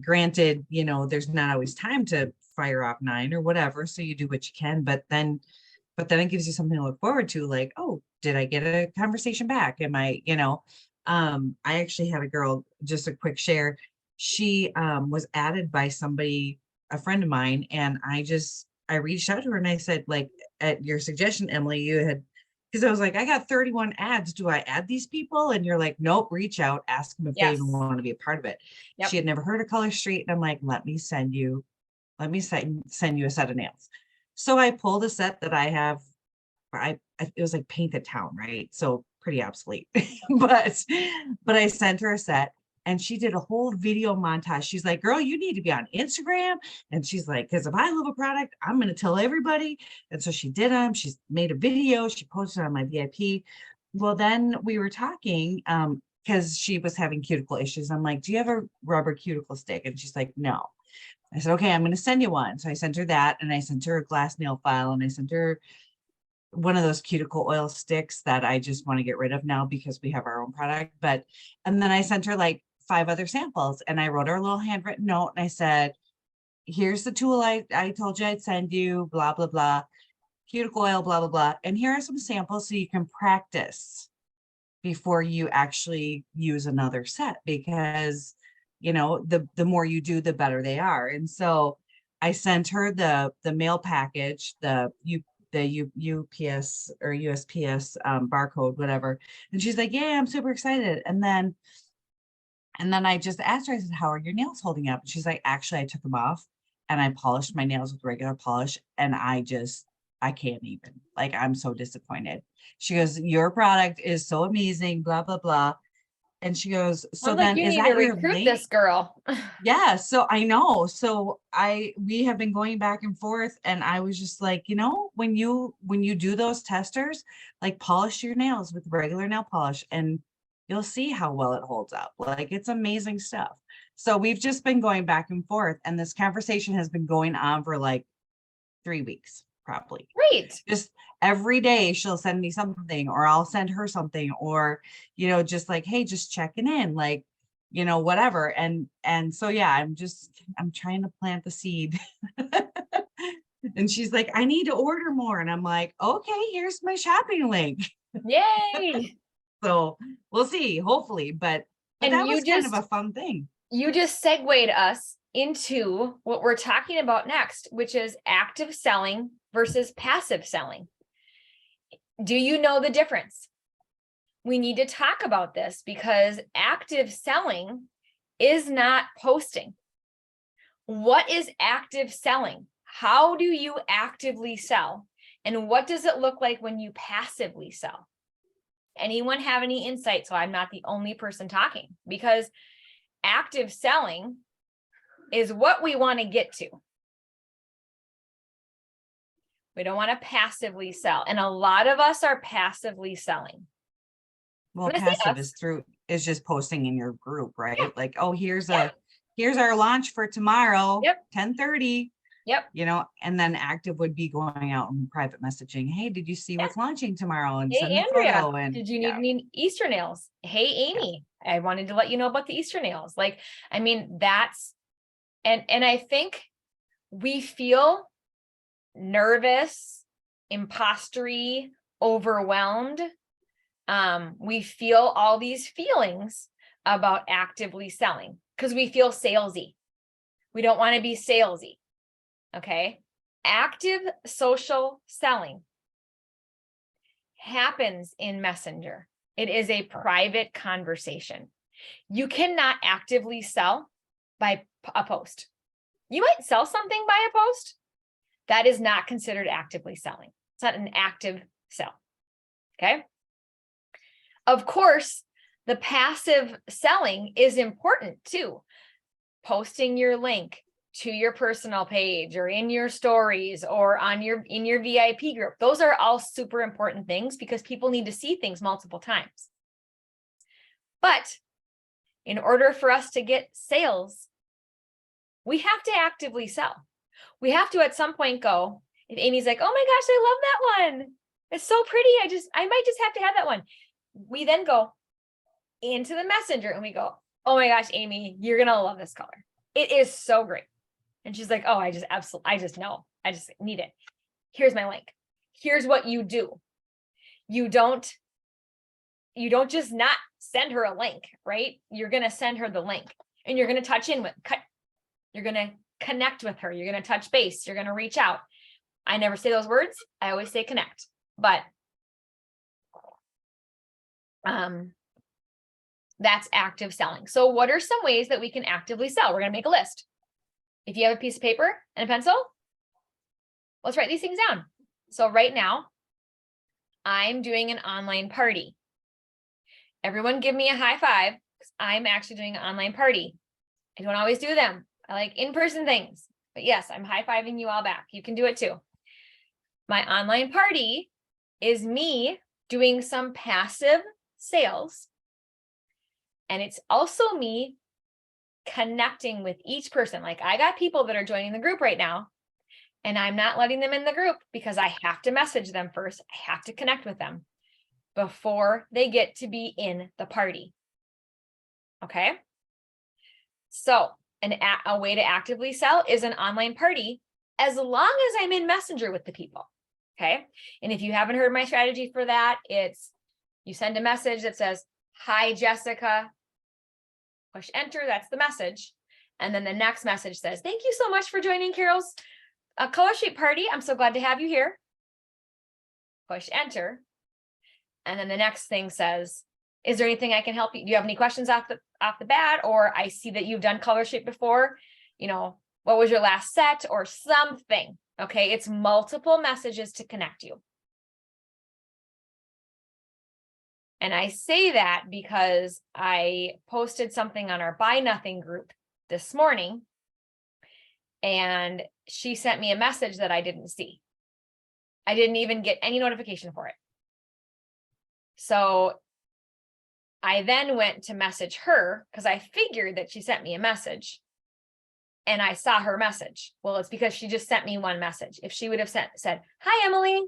Granted, there's not always time to fire off 9 or whatever, so you do what you can, but then it gives you something to look forward to, like, oh, did I get a conversation back? Am I, I actually had a girl, just a quick share. She was added by somebody, a friend of mine, and I reached out to her and I said, like, at your suggestion, Emily, you had Because I was like, I got 31 ads. Do I add these people? And you're like, nope, reach out, ask them if they even Yes. want to be a part of it. Yep. She had never heard of Color Street. And I'm like, let me send you a set of nails. So I pulled a set that I have. It was like Paint the Town, right? So pretty obsolete. but I sent her a set and she did a whole video montage. She's like, girl, you need to be on Instagram. And she's like, because if I love a product, I'm going to tell everybody. And so she did them. She's made a video. She posted on my VIP. Well, then we were talking because she was having cuticle issues. I'm like, do you have a rubber cuticle stick? And she's like, no. I said, okay, I'm going to send you one. So I sent her that, and I sent her a glass nail file, and I sent her one of those cuticle oil sticks that I just want to get rid of now because we have our own product. And then I sent her like 5 other samples, and I wrote her a little handwritten note, and I said, here's the tool I told you I'd send you, blah, blah, blah, cuticle oil, blah, blah, blah. And here are some samples so you can practice before you actually use another set, because the more you do, the better they are. And so I sent her the mail package, the UPS or USPS barcode, whatever. And she's like, yeah, I'm super excited. And then I just asked her, I said, how are your nails holding up? And she's like, actually, I took them off and I polished my nails with regular polish. And I can't even, like, I'm so disappointed. She goes, your product is so amazing, blah, blah, blah. And she goes, so I'm like, then you is need to that your recruit link? this girl. Yeah, so I know. So we have been going back and forth, and I was just like, when you do those testers, like, polish your nails with regular nail polish and you'll see how well it holds up. Like, it's amazing stuff. So we've just been going back and forth, and this conversation has been going on for like 3 weeks, probably. Great. Just every day she'll send me something, or I'll send her something, or, just like, hey, just checking in, like, whatever. And so, yeah, I'm trying to plant the seed. And she's like, I need to order more. And I'm like, okay, here's my shopping link. Yay. So we'll see, hopefully, but And that you was kind of just- a fun thing. You just segued us into what we're talking about next, which is active selling versus passive selling. Do you know the difference? We need to talk about this because active selling is not posting. What is active selling? How do you actively sell? And what does it look like when you passively sell? Anyone have any insight? So I'm not the only person talking, because active selling is what we want to get to. We don't want to passively sell. And a lot of us are passively selling. Well, I'm gonna say passive us. is just posting in your group, right? Yeah. Like, oh, here's Yeah. here's our launch for tomorrow, Yep. 10:30. Yep. And then active would be going out and private messaging. Hey, did you see Yeah. what's launching tomorrow? And Hey, send a Andrea, photo. And did you need yeah. any Easter nails? Hey, Amy, I wanted to let you know about the Easter nails. Like, I mean, that's, and I think we feel nervous, impostery, overwhelmed. We feel all these feelings about actively selling because we feel salesy. We don't want to be salesy. Okay. Active social selling happens in Messenger. It is a private conversation. You cannot actively sell by a post. You might sell something by a post. That is not considered actively selling. It's not an active sell. Okay. Of course, the passive selling is important too. Posting your link to your personal page or in your stories or in your VIP group. Those are all super important things because people need to see things multiple times. But in order for us to get sales, we have to actively sell. We have to at some point go, if Amy's like, oh my gosh, I love that one. It's so pretty. I might just have to have that one. We then go into the messenger and we go, oh my gosh, Amy, you're going to love this color. It is so great. And she's like, oh, I just know. I just need it. Here's my link. Here's what you do. You don't just not send her a link, right? You're going to send her the link and you're going to you're going to connect with her. You're going to touch base. You're going to reach out. I never say those words. I always say connect, but That's active selling. So what are some ways that we can actively sell? We're going to make a list. If you have a piece of paper and a pencil, let's write these things down. So right now, I'm doing an online party. Everyone give me a high five, because I'm actually doing an online party. I don't always do them. I like in-person things. But yes, I'm high-fiving you all back. You can do it too. My online party is me doing some passive sales. And it's also me connecting with each person. Like I got people that are joining the group right now, and I'm not letting them in the group because I have to message them first. I have to connect with them before they get to be in the party. Okay. So a way to actively sell is an online party, as long as I'm in Messenger with the people. Okay. And if you haven't heard my strategy for that, it's you send a message that says, "Hi, Jessica," push enter. That's the message. And then the next message says, "Thank you so much for joining Carol's color sheet party. I'm so glad to have you here." Push enter. And then the next thing says, "Is there anything I can help you? Do you have any questions off the bat? Or I see that you've done color sheet before. You know, what was your last set?" Or something. Okay. It's multiple messages to connect you. And I say that because I posted something on our Buy Nothing group this morning, and she sent me a message that I didn't see. I didn't even get any notification for it. So I then went to message her because I figured that she sent me a message, and I saw her message. Well, it's because she just sent me one message. If she would have said, "Hi, Emily,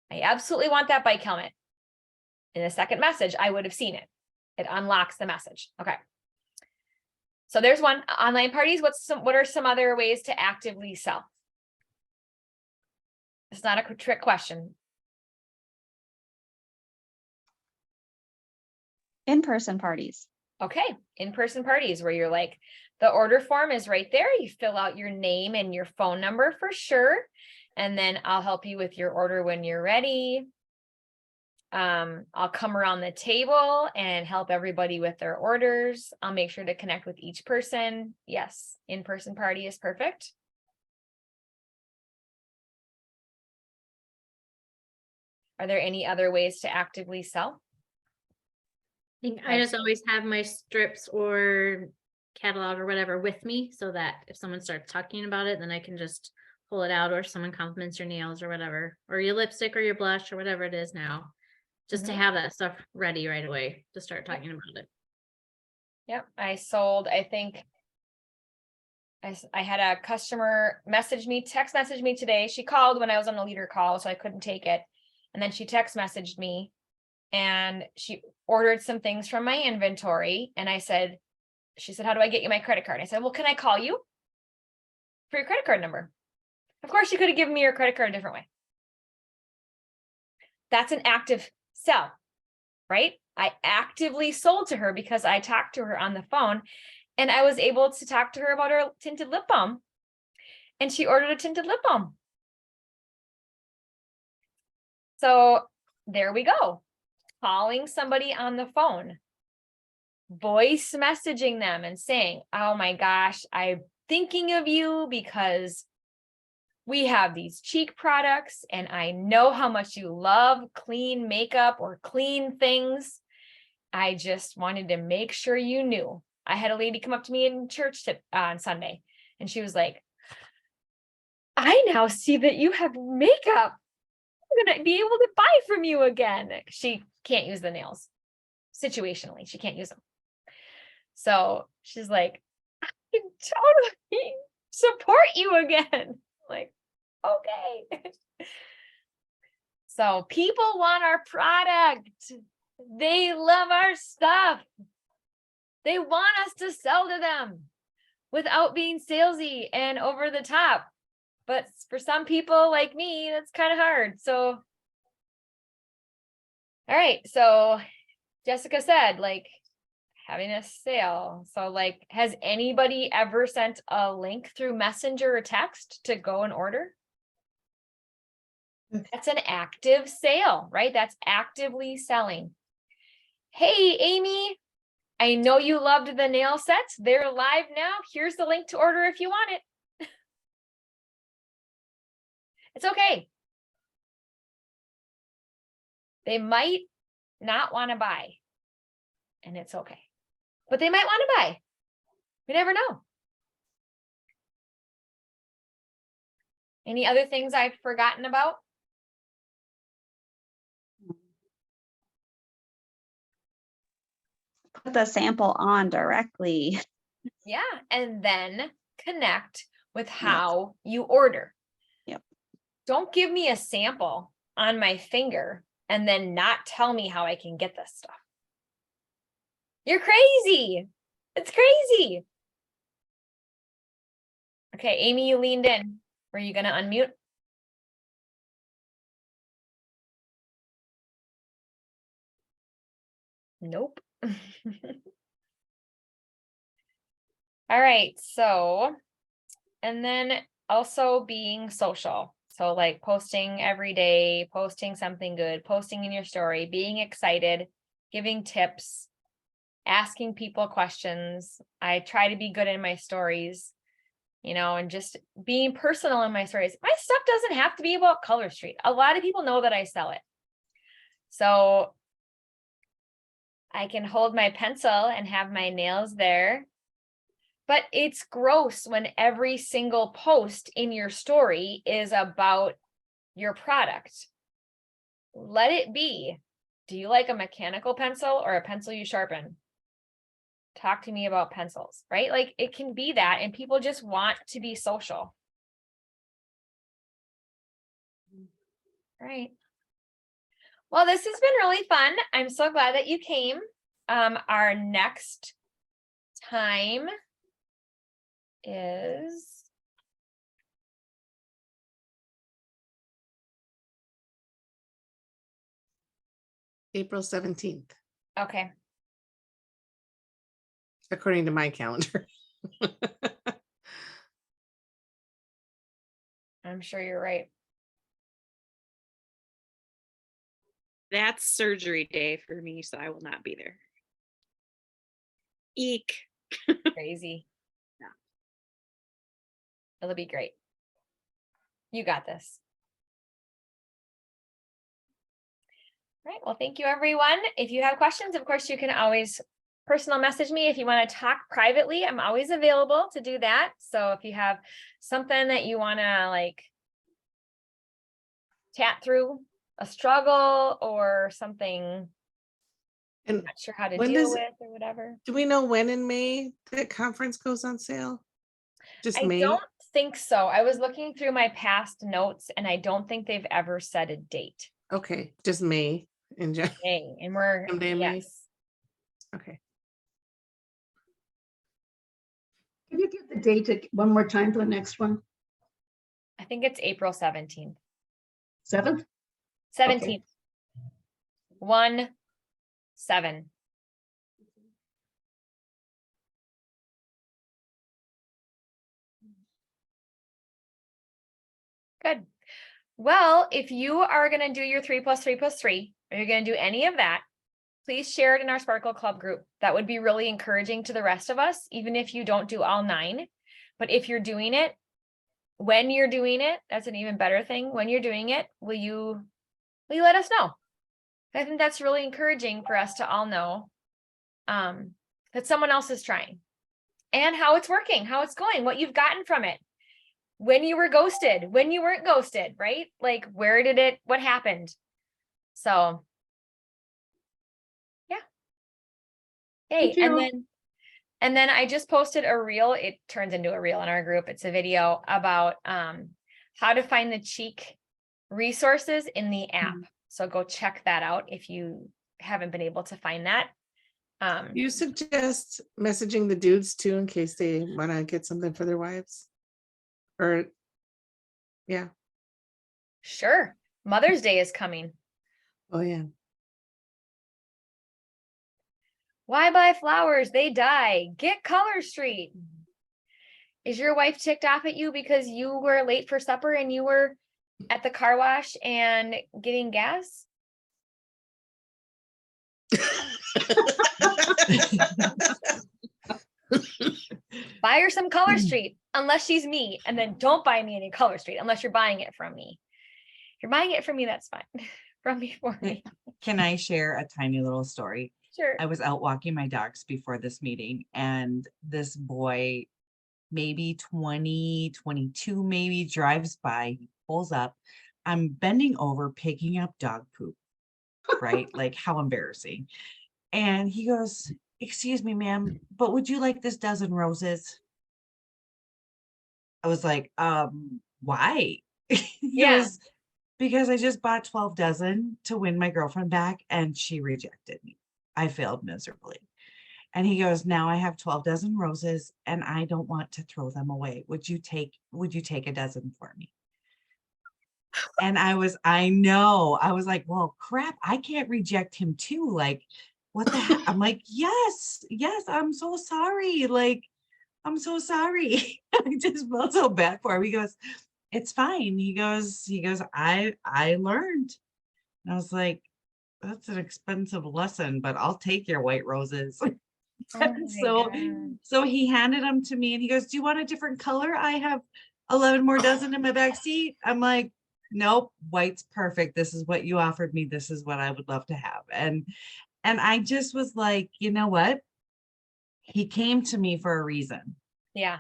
I absolutely want that bike helmet," in the second message, I would have seen it. It unlocks the message. Okay. So there's one. Online parties. What are some other ways to actively sell? It's not a trick question. In-person parties. Okay. In-person parties where you're like, the order form is right there. You fill out your name and your phone number for sure. And then I'll help you with your order when you're ready. I'll come around the table and help everybody with their orders. I'll make sure to connect with each person. Yes, in-person party is perfect. Are there any other ways to actively sell? I just always have my strips or catalog or whatever with me, so that if someone starts talking about it, then I can just pull it out, or someone compliments your nails or whatever, or your lipstick or your blush or whatever it is now. Just to have that stuff ready right away to start talking about it. Yep. I sold, I think I had a customer text message me today. She called when I was on a leader call, so I couldn't take it. And then she text messaged me, and she ordered some things from my inventory. And she said, "How do I get you my credit card?" I said, "Well, can I call you for your credit card number?" Of course, she could have given me your credit card a different way. That's an active sell, right? I actively sold to her because I talked to her on the phone, and I was able to talk to her about her tinted lip balm, and she ordered a tinted lip balm. So there we go. Calling somebody on the phone, voice messaging them and saying, "Oh my gosh, I'm thinking of you because we have these cheek products, and I know how much you love clean makeup or clean things. I just wanted to make sure you knew." I had a lady come up to me in church on Sunday, and she was like, "I now see that you have makeup. I'm going to be able to buy from you again." She can't use the nails. Situationally, she can't use them. So she's like, "I can totally support you again." Like, okay. So people want our product. They love our stuff. They want us to sell to them without being salesy and over the top. But for some people like me, that's kind of hard. So, all right. So Jessica said, like, having a sale. So like, has anybody ever sent a link through Messenger or text to go and order? That's an active sale, right? That's actively selling. Hey, Amy, I know you loved the nail sets. They're live now. Here's the link to order if you want it. It's okay. They might not want to buy, and it's okay. But they might want to buy. We never know. Any other things I've forgotten about? Put the sample on directly. Yeah, and then connect with how you order. Yep. Don't give me a sample on my finger and then not tell me how I can get this stuff. You're crazy. It's crazy. Okay, Amy, you leaned in. Were you going to unmute? Nope. All right, so, and then also being social. So like posting every day, posting something good, posting in your story, being excited, giving tips, asking people questions. I try to be good in my stories, and just being personal in my stories. My stuff doesn't have to be about Color Street. A lot of people know that I sell it. So I can hold my pencil and have my nails there. But it's gross when every single post in your story is about your product. Let it be. Do you like a mechanical pencil or a pencil you sharpen? Talk to me about pencils, right? Like it can be that, and people just want to be social. Right. Well, this has been really fun. I'm so glad that you came. Our next time is April 17th, okay. according to my calendar. I'm sure you're right. That's surgery day for me, so I will not be there. Eek. Crazy. Yeah. It'll be great. You got this. All right. Well, thank you, everyone. If you have questions, of course, you can always personal message me. If you want to talk privately, I'm always available to do that. So if you have something that you want to like chat through, a struggle or something And not sure how to when deal does- with or whatever. do we know when in May that conference goes on sale? Just I May? don't think so. I was looking through my past notes and I don't think they've ever set a date. Okay, just May in general. May, and we're, Someday in May? yes. Okay. Can you give the date one more time for the next one? I think it's April 17th. 7th? 17th. 1-7. Good. Well, if you are going to do your 3+3+3, or you're going to do any of that, please share it in our Sparkle Club group. That would be really encouraging to the rest of us, even if you don't do all 9. But if you're doing it, when you're doing it, that's an even better thing. When you're doing it, will you let us know? I think that's really encouraging for us to all know that someone else is trying and how it's working, how it's going, what you've gotten from it, when you were ghosted, when you weren't ghosted, right? Like, what happened? So, yeah. Hey, Thank you. and then I just posted a reel. It turns into a reel in our group. It's a video about how to find the cheek resources in the app. So go check that out if you haven't been able to find that. You suggest messaging the dudes too in case they want to get something for their wives? Or, yeah. Sure. Mother's Day is coming. Oh, yeah. Why buy flowers? They die. Get Color Street. Is your wife ticked off at you because you were late for supper and you were at the car wash and getting gas? Buy her some Color Street, unless she's me, and then don't buy me any Color Street unless you're buying it from me. If you're buying it from me, that's fine. From me for me. Can I share a tiny little story? Sure. I was out walking my dogs before this meeting, and this boy, maybe 20, 22, maybe, drives by, he pulls up. I'm bending over, picking up dog poop, right? Like, how embarrassing. And he goes, "Excuse me, ma'am, but would you like this dozen roses?" I was like, why? He Yeah. goes, "Because I just bought 12 dozen to win my girlfriend back and she rejected me. I failed miserably." And he goes, "Now I have 12 dozen roses and I don't want to throw them away. Would you take a dozen for me?" And I know, I was like, well, crap, I can't reject him too. Like, what the heck? I'm like, yes, I'm so sorry. Like, I'm so sorry. I just felt so bad for him. He goes, "It's fine." He goes, I learned. And I was like, that's an expensive lesson, but I'll take your white roses. Oh my So, God. so he handed them to me and he goes, "Do you want a different color? I have 11 more dozen in my back seat." I'm like, "Nope, white's perfect. This is what you offered me. This is what I would love to have." And I just was like, you know what? He came to me for a reason. Yeah.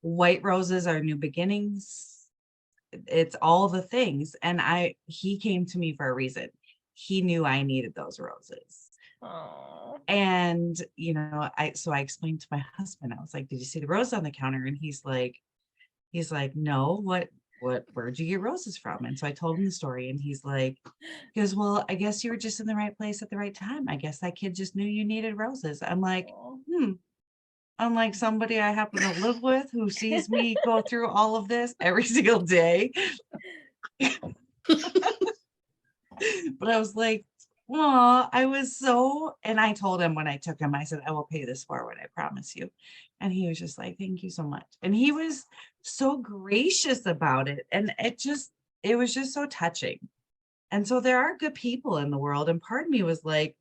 White roses are new beginnings. It's all the things. And he came to me for a reason. He knew I needed those roses. Oh. And, so I explained to my husband, I was like, "Did you see the rose on the counter?" And he's like, "No, where'd you get roses from?" And so I told him the story and he goes, "Well, I guess you were just in the right place at the right time. I guess that kid just knew you needed roses." I'm like, unlike somebody I happen to live with who sees me go through all of this every single day. But I was like, "Well, I was so," and I told him when I took him, I said, "I will pay this forward, I promise you." And he was just like, "Thank you so much." And he was so gracious about it. And it was just so touching. And so there are good people in the world. And part of me was like,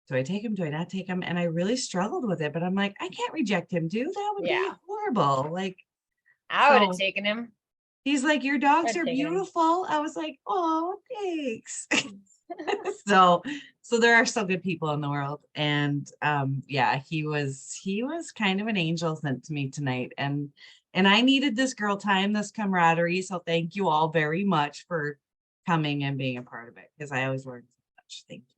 do I take him? Do I not take him? And I really struggled with it, but I'm like, I can't reject him, dude. That would be Yeah. horrible. Like, I would have so taken him. he's like, "Your dogs I'd are taken him. beautiful." I was like, "Oh, thanks." So there are still good people in the world. And yeah, he was kind of an angel sent to me tonight. And I needed this girl time, this camaraderie. So thank you all very much for coming and being a part of it, because I always learn so much. Thank you.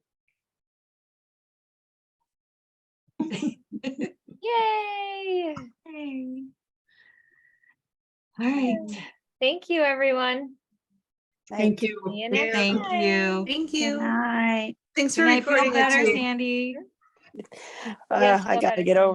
Yay. Hey. All right. Thank you, everyone. Thank you. See you next Thank time. you. Thank Good you. night. Thanks Good for night. Feel recording it better, too. Sandy. Yes, I feel gotta better get over